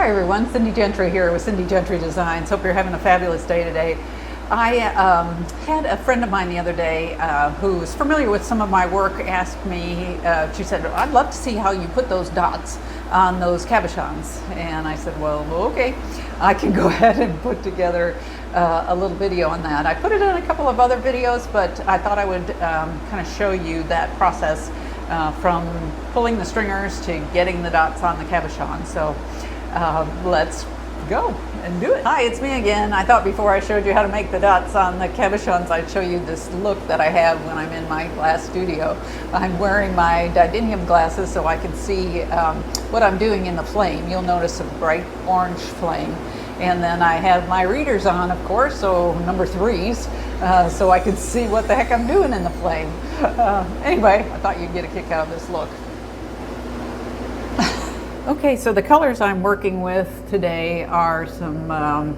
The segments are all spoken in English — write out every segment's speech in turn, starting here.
Hi everyone, Cindy Gentry here with Cindy Gentry Designs. Hope you're having a fabulous day today. I had a friend of mine the other day who's familiar with some of my work ask me, she said, I'd love to see how you put those dots on those cabochons. And I said, well, okay, I can go ahead and put together a little video on that. I put it in a couple of other videos, but I thought I would kind of show you that process from pulling the stringers to getting the dots on the cabochon. So let's go and do it. Hi, it's me again. I thought before I showed you how to make the dots on the cabochons, I'd show you this look that I have when I'm in my glass studio. I'm wearing my didinium glasses so I can see what I'm doing in the flame. You'll notice a bright orange flame. And then I have my readers on, of course, so number 3s, so I can see what the heck I'm doing in the flame. Anyway, I thought you'd get a kick out of this look. Okay, so the colors I'm working with today are some of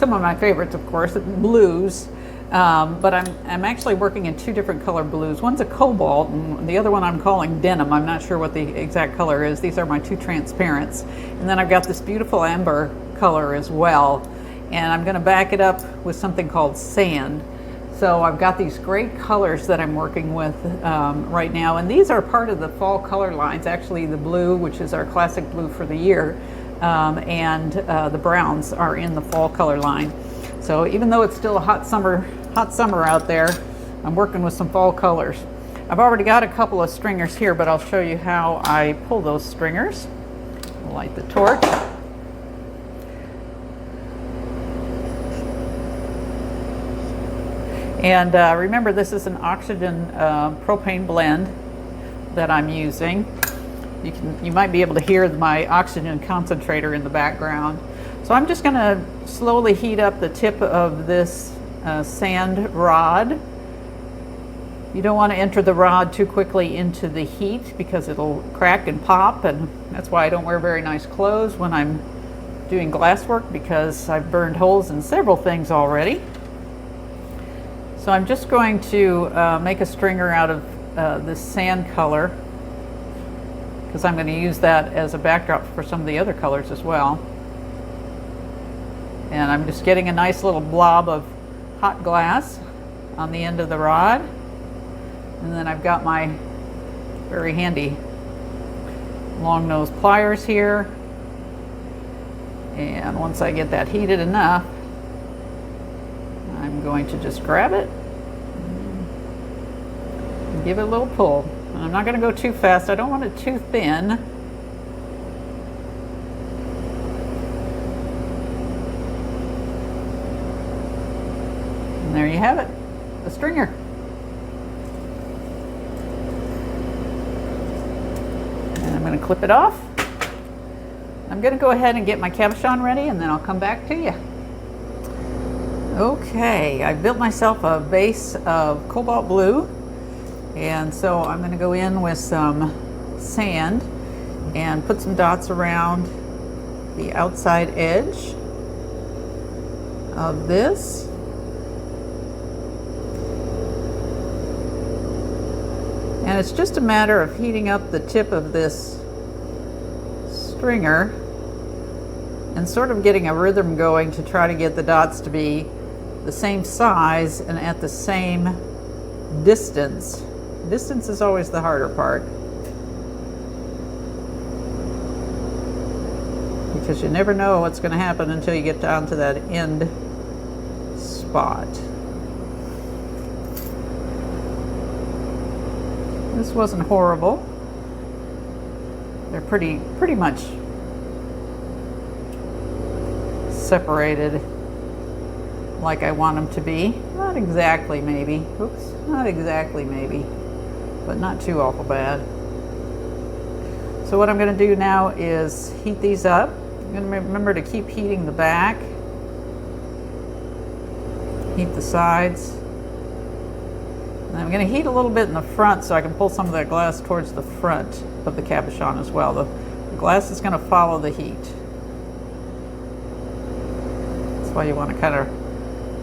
my favorites, of course, blues. But I'm actually working in 2 different color blues. One's a cobalt, and the other one I'm calling denim. I'm not sure what the exact color is. These are my 2 transparents. And then I've got this beautiful amber color as well. And I'm going to back it up with something called sand. So I've got these great colors that I'm working with right now. And these are part of the fall color lines. Actually, the blue, which is our classic blue for the year, and the browns are in the fall color line. So even though it's still a hot summer out there, I'm working with some fall colors. I've already got a couple of stringers here, but I'll show you how I pull those stringers. I'll light the torch. And remember, this is an oxygen propane blend that I'm using. You might be able to hear my oxygen concentrator in the background. So I'm just going to slowly heat up the tip of this sand rod. You don't want to enter the rod too quickly into the heat because it'll crack and pop, and that's why I don't wear very nice clothes when I'm doing glass work, because I've burned holes in several things already. So I'm just going to make a stringer out of this sand color, because I'm going to use that as a backdrop for some of the other colors as well. And I'm just getting a nice little blob of hot glass on the end of the rod. And then I've got my very handy long nose pliers here. And once I get that heated enough, I'm going to just grab it and give it a little pull. And I'm not going to go too fast. I don't want it too thin. And there you have it, a stringer. And I'm going to clip it off. I'm going to go ahead and get my cabochon ready, and then I'll come back to you. Okay, I built myself a base of cobalt blue, and so I'm going to go in with some sand and put some dots around the outside edge of this. And it's just a matter of heating up the tip of this stringer and sort of getting a rhythm going to try to get the dots to be the same size and at the same distance. Distance is always the harder part, because you never know what's going to happen until you get down to that end spot. This wasn't horrible. They're pretty much separated like I want them to be. Not exactly, maybe. Oops, not exactly, maybe, but not too awful bad. So what I'm going to do now is heat these up. I'm going to remember to keep heating the back, heat the sides. And I'm going to heat a little bit in the front so I can pull some of that glass towards the front of the cabochon as well. The glass is going to follow the heat. That's why you want to kind of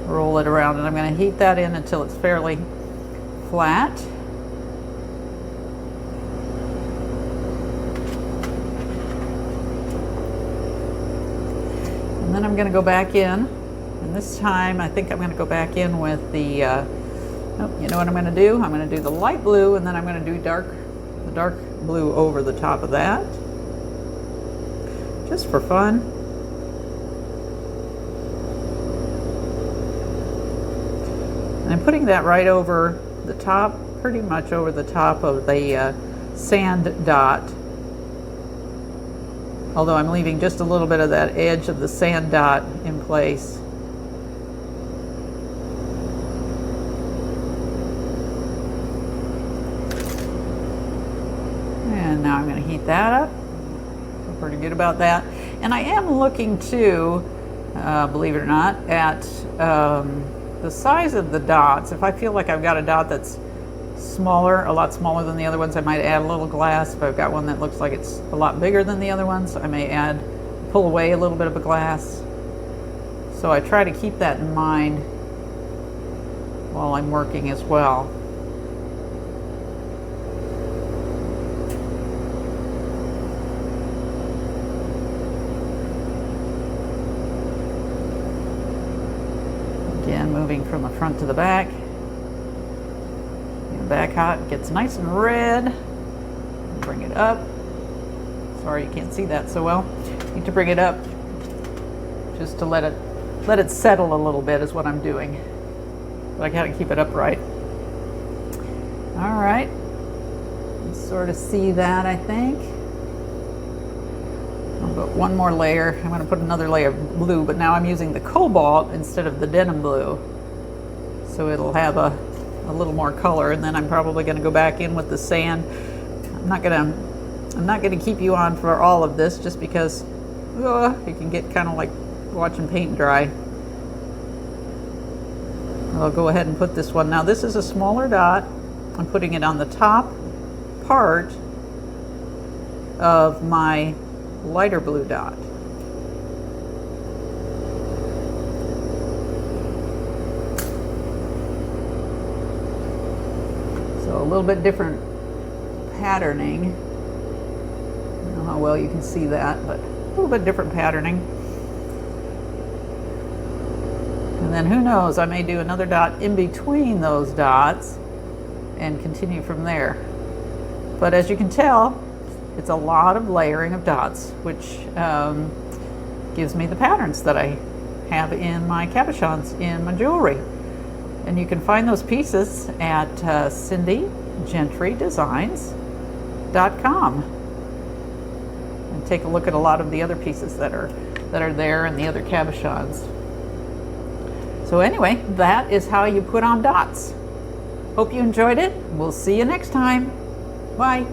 roll it around, and I'm going to heat that in until it's fairly flat. And then I'm going to go back in, and this time I think I'm going to go back in with the, oh, you know what I'm going to do? I'm going to do the light blue, and then I'm going to do the dark blue over the top of that, just for fun. And I'm putting that right over the top, pretty much over the top of the sand dot, although I'm leaving just a little bit of that edge of the sand dot in place. And now I'm going to heat that up. Feel pretty good about that. And I am looking to, believe it or not, at the size of the dots. If I feel like I've got a dot that's smaller, a lot smaller than the other ones, I might add a little glass. If I've got one that looks like it's a lot bigger than the other ones, I may pull away a little bit of a glass. So I try to keep that in mind while I'm working as well. Again, moving from the front to the back. Back hot, gets nice and red. Bring it up. Sorry you can't see that so well. Need to bring it up just to let it settle a little bit is what I'm doing. But I gotta keep it upright. All right, you sort of see that, I think. I'll put one more layer. I'm gonna put another layer of blue, but now I'm using the cobalt instead of the denim blue. So it'll have a little more color, and then I'm probably going to go back in with the sand. I'm not going to keep you on for all of this, just because it can get kind of like watching paint dry. I'll go ahead and put this one. Now this is a smaller dot. I'm putting it on the top part of my lighter blue dot. So a little bit different patterning. I don't know how well you can see that, but a little bit different patterning. And then who knows, I may do another dot in between those dots and continue from there. But as you can tell, it's a lot of layering of dots, which gives me the patterns that I have in my cabochons in my jewelry. And you can find those pieces at cindygentrydesigns.com and take a look at a lot of the other pieces that are there and the other cabochons. So anyway, that is how you put on dots. Hope you enjoyed it. We'll see you next time. Bye.